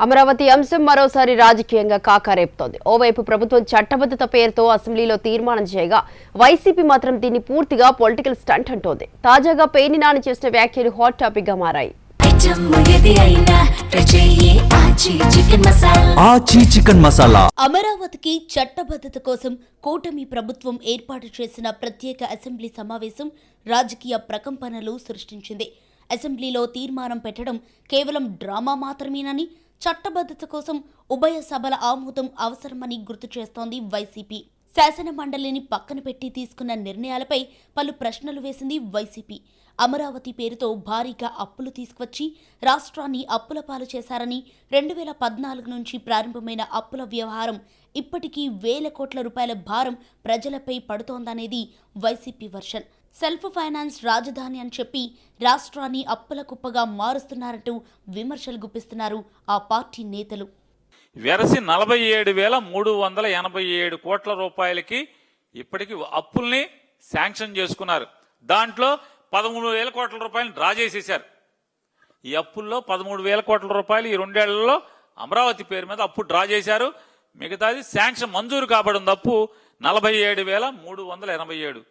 అమరావతి అంశం మరోసారి రాజకీయంగా కాకారేపుతోంది. ఓవైపు ప్రభుత్వం చట్టబద్ధత పేరుతో అసెంబ్లీలో తీర్మానం చేయగా వైసీపీ మాత్రం దీన్ని పూర్తిగా పొలిటికల్ స్టంట్ అంటోంది. తాజాగా పేర్ని నాని చేసిన వ్యాఖ్యలు హాట్ టాపిక్ గా మారాయి. అమరావతికి చట్టబద్ధత కోసం కూటమి ప్రభుత్వం ఏర్పాటు చేసిన ప్రత్యేక అసెంబ్లీ సమావేశం రాజకీయ ప్రకంపనలు సృష్టించింది. అసెంబ్లీలో తీర్మానం పెట్టడం కేవలం డ్రామా మాత్రమేనని, చట్టబద్ధత కోసం ఉభయ సభల ఆమోదం అవసరమని గుర్తు చేస్తోంది వైసీపీ. శాసన మండలిని పక్కన పెట్టి తీసుకున్న నిర్ణయాలపై పలు ప్రశ్నలు వేసింది వైసీపీ. అమరావతి పేరుతో భారీగా అప్పులు తీసుకువచ్చి రాష్ట్రాన్ని అప్పుల పాలు చేశారని, 2014 నుంచి ప్రారంభమైన అప్పుల వ్యవహారం ఇప్పటికీ వేల కోట్ల రూపాయల భారం ప్రజలపై పడుతోందనేది వైసీపీ వర్షన్. సెల్ఫ్ ఫైనాన్స్ రాజధాని అని చెప్పి రాష్ట్రాన్ని అప్పుల కుప్పగా మారుస్తున్నారంటూ విమర్శలు గుప్పిస్తున్నారు ఆ పార్టీ నేతలు. వెరసి 47,387 కోట్ల రూపాయలకి ఇప్పటికి అప్పుల్ని శాంక్షన్ చేసుకున్నారు. దాంట్లో 13,000 కోట్ల రూపాయలు డ్రా చేసేశారు. ఈ అప్పుల్లో 13,000 కోట్ల రూపాయలు ఈ 2 ఏళ్లలో అమరావతి పేరు మీద అప్పు డ్రా చేశారు. మిగతాది శాంక్షన్ మంజూరు కాబడిన అప్పు 47,387.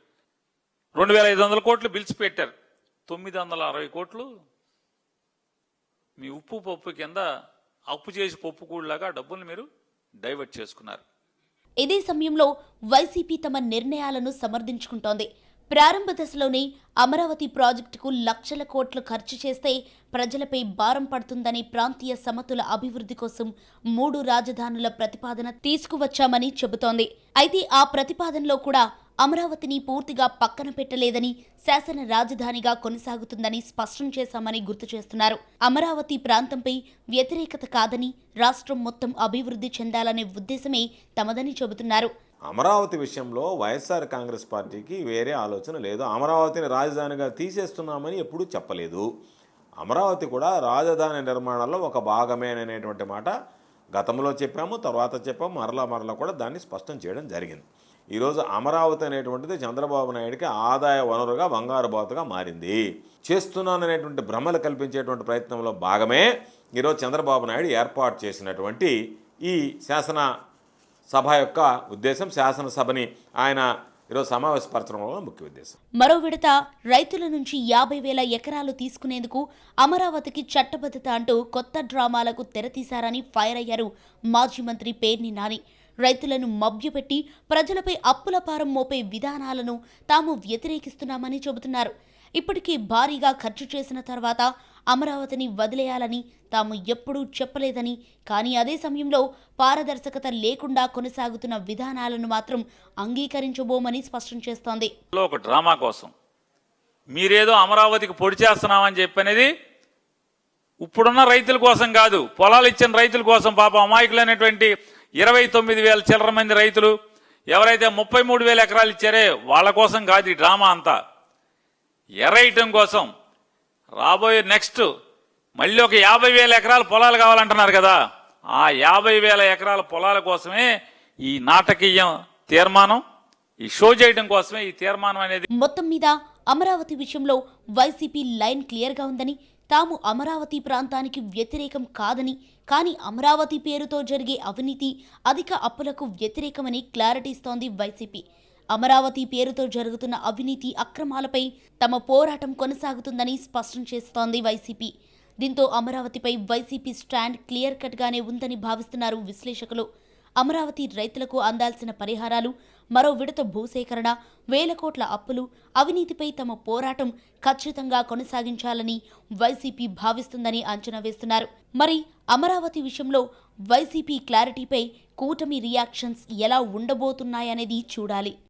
2,500 కోట్లు బిల్స్ పెట్టారు. 960 కోట్లు మీ ఉప్పు పప్పు కింద అప్పు చేసి పప్పు కూడలాగా డబ్బుల్ని మీరు డైవర్ట్ చేసుకున్నారు. ఇదే సమయంలో వైసీపీ తమ నిర్ణయాలను సమర్థించుకుంటోంది. ప్రారంభ దశలోనే అమరావతి ప్రాజెక్టుకు లక్షల కోట్లు ఖర్చు చేస్తే ప్రజలపై భారం పడుతుందని ప్రాంతీయ సమతుల అభివృద్ధి కోసం 3 రాజధానుల ప్రతిపాదన తీసుకువచ్చామని చెబుతోంది. అయితే ఆ ప్రతిపాదనలో కూడా అమరావతిని పూర్తిగా పక్కన పెట్టలేదని, శాసన రాజధానిగా కొనసాగుతుందని స్పష్టం చేశామని గుర్తు చేస్తున్నారు. అమరావతి ప్రాంతంపై వ్యతిరేకత కాదని, రాష్ట్రం మొత్తం అభివృద్ధి చెందాలనే ఉద్దేశమే తమదని చెబుతున్నారు. అమరావతి విషయంలో వైఎస్ఆర్ కాంగ్రెస్ పార్టీకి వేరే ఆలోచన లేదు. అమరావతిని రాజధానిగా తీసేస్తున్నామని ఎప్పుడూ చెప్పలేదు. అమరావతి కూడా రాజధాని నిర్మాణంలో ఒక భాగమే అనేటువంటి మాట గతంలో చెప్పాము, తర్వాత చెప్పాము, మరలా కూడా దాన్ని స్పష్టం చేయడం జరిగింది. ఈరోజు అమరావతి అనేటువంటిది చంద్రబాబు నాయుడికి ఆదాయ వనరుగా, బంగారు బాతుగా మారింది. చేస్తున్నాననేటువంటి భ్రమలు కల్పించేటువంటి ప్రయత్నంలో భాగమే ఈరోజు చంద్రబాబు నాయుడు ఏర్పాటు చేసినటువంటి ఈ శాసన సభ యొక్క ఉద్దేశం. శాసనసభని ఆయన ఈరోజు సమావేశపరచడంలో ముఖ్య ఉద్దేశం. మరో విడత రైతుల నుంచి 50,000 ఎకరాలు తీసుకునేందుకు అమరావతికి చట్టబద్ధత అంటూ కొత్త డ్రామాలకు తెరతీశారని ఫైర్ అయ్యారు మాజీ మంత్రి పేర్ని నాని. రైతులను మభ్యపెట్టి ప్రజలపై అప్పుల భారం మోపే విధానాలను తాము వ్యతిరేకిస్తున్నామని చెబుతున్నారు. ఇప్పటికీ భారీగా ఖర్చు చేసిన తర్వాత అమరావతిని వదిలేయాలని తాము ఎప్పుడూ చెప్పలేదని, కానీ అదే సమయంలో పారదర్శకత లేకుండా కొనసాగుతున్న విధానాలను మాత్రం అంగీకరించబోమని స్పష్టం చేస్తోంది. ఒక డ్రామా కోసం మీరేదో అమరావతికి పొడి చేస్తున్నామని చెప్పనేది ఇప్పుడున్న రైతుల కోసం కాదు, పొలాలు ఇచ్చిన రైతుల కోసం. పాపం అమాయకులైనటువంటి 29,000 చిల్లర మంది రైతులు ఎవరైతే 33,000 ఎకరాలు ఇచ్చారే వాళ్ళ కోసం కాదు ఈ డ్రామా అంతా. ఎర్రైటం కోసం రాబోయే నెక్స్ట్ మళ్ళీ ఒక 50,000 ఎకరాల పొలాలు కావాలంటున్నారు కదా, ఆ 50,000 ఎకరాల పొలాల కోసమే ఈ నాటకీయం తీర్మానం, ఈ షో చేయడం కోసమే ఈ తీర్మానం అనేది. మొత్తం మీద అమరావతి విషయంలో వైసీపీ లైన్ క్లియర్గా ఉందని, తాము అమరావతి ప్రాంతానికి వ్యతిరేకం కాదని, కానీ అమరావతి పేరుతో జరిగే అవినీతి, అధిక అప్పులకు వ్యతిరేకమని క్లారిటీ ఇస్తోంది వైసీపీ. అమరావతి పేరుతో జరుగుతున్న అవినీతి అక్రమాలపై తమ పోరాటం కొనసాగుతుందని స్పష్టం చేస్తోంది వైసీపీ. దీంతో అమరావతిపై వైసీపీ స్టాండ్ క్లియర్ కట్గానే ఉందని భావిస్తున్నారు విశ్లేషకులు. అమరావతి రైతులకు అందాల్సిన పరిహారాలు, మరో విడత భూసేకరణ, వేల కోట్ల అప్పులు, అవినీతిపై తమ పోరాటం ఖచ్చితంగా కొనసాగించాలని వైసీపీ భావిస్తుందని అంచనా వేస్తున్నారు. మరి అమరావతి విషయంలో వైసీపీ క్లారిటీపై కూటమి రియాక్షన్స్ ఎలా ఉండబోతున్నాయనేది చూడాలి.